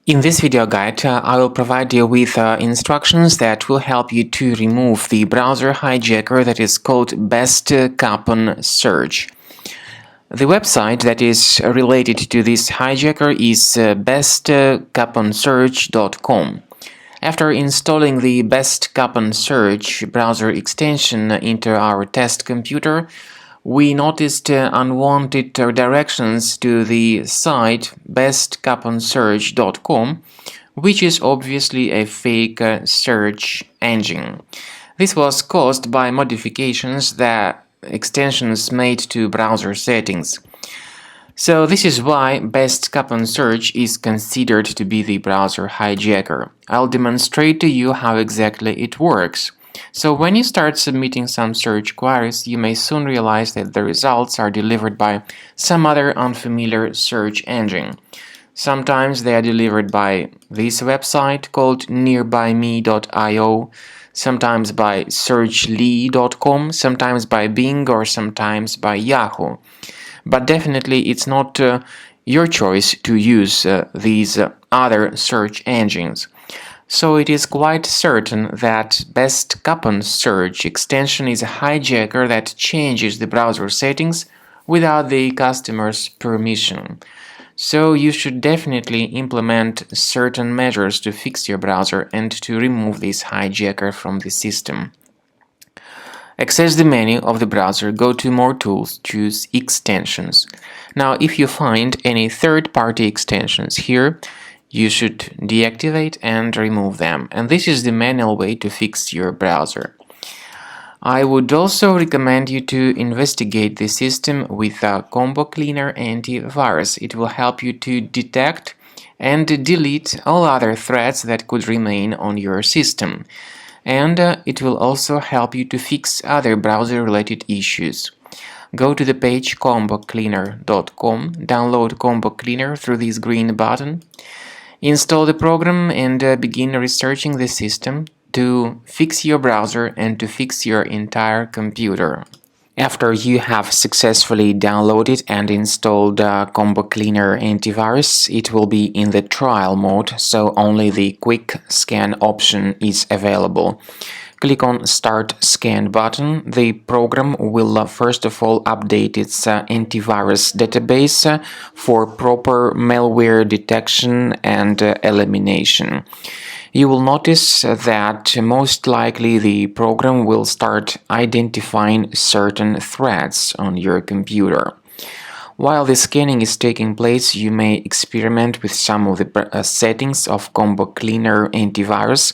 In this video guide, I will provide you with instructions that will help you to remove the browser hijacker that is called Best Coupon Search. The website that is related to this hijacker is bestcouponsearch.com. After installing the Best Coupon Search browser extension into our test computer, we noticed unwanted directions to the site bestcouponsearch.com, which is obviously a fake search engine. This was caused by modifications that extensions made to browser settings. So this is why Best Coupon Search is considered to be the browser hijacker. I'll demonstrate to you how exactly it works. So when you start submitting some search queries, you may soon realize that the results are delivered by some other unfamiliar search engine. Sometimes they are delivered by this website called nearbyme.io, sometimes by searchly.com, sometimes by Bing, or sometimes by Yahoo. But definitely it's not your choice to use these other search engines. So it is quite certain that Best Coupon Search extension is a hijacker that changes the browser settings without the customer's permission. So you should definitely implement certain measures to fix your browser and to remove this hijacker from the system. Access the menu of the browser, go to More Tools, choose Extensions. Now, if you find any third-party extensions here, you should deactivate and remove them, and this is the manual way to fix your browser. I would also recommend you to investigate the system with a Combo Cleaner antivirus. It will help you to detect and delete all other threats that could remain on your system, and it will also help you to fix other browser-related issues. Go to the page combocleaner.com, download Combo Cleaner through this green button. Install the program and begin researching the system to fix your browser and to fix your entire computer. After you have successfully downloaded and installed Combo Cleaner antivirus, it will be in the trial mode, so only the quick scan option is available. Click on Start Scan button. The program will first of all update its antivirus database for proper malware detection and elimination. You will notice that most likely the program will start identifying certain threats on your computer. While the scanning is taking place, you may experiment with some of the settings of Combo Cleaner antivirus.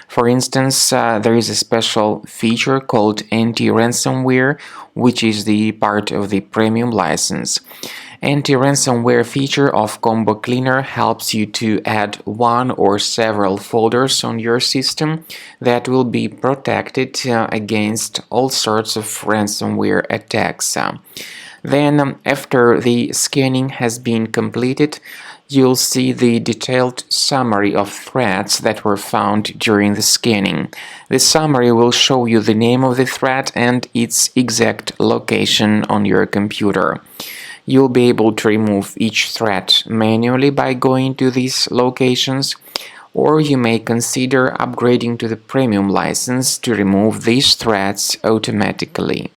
For instance, there is a special feature called anti-ransomware, which is the part of the premium license. Anti-ransomware feature of Combo Cleaner helps you to add one or several folders on your system that will be protected against all sorts of ransomware attacks. Then, after the scanning has been completed, you'll see the detailed summary of threats that were found during the scanning. The summary will show you the name of the threat and its exact location on your computer. You'll be able to remove each threat manually by going to these locations, or you may consider upgrading to the premium license to remove these threats automatically.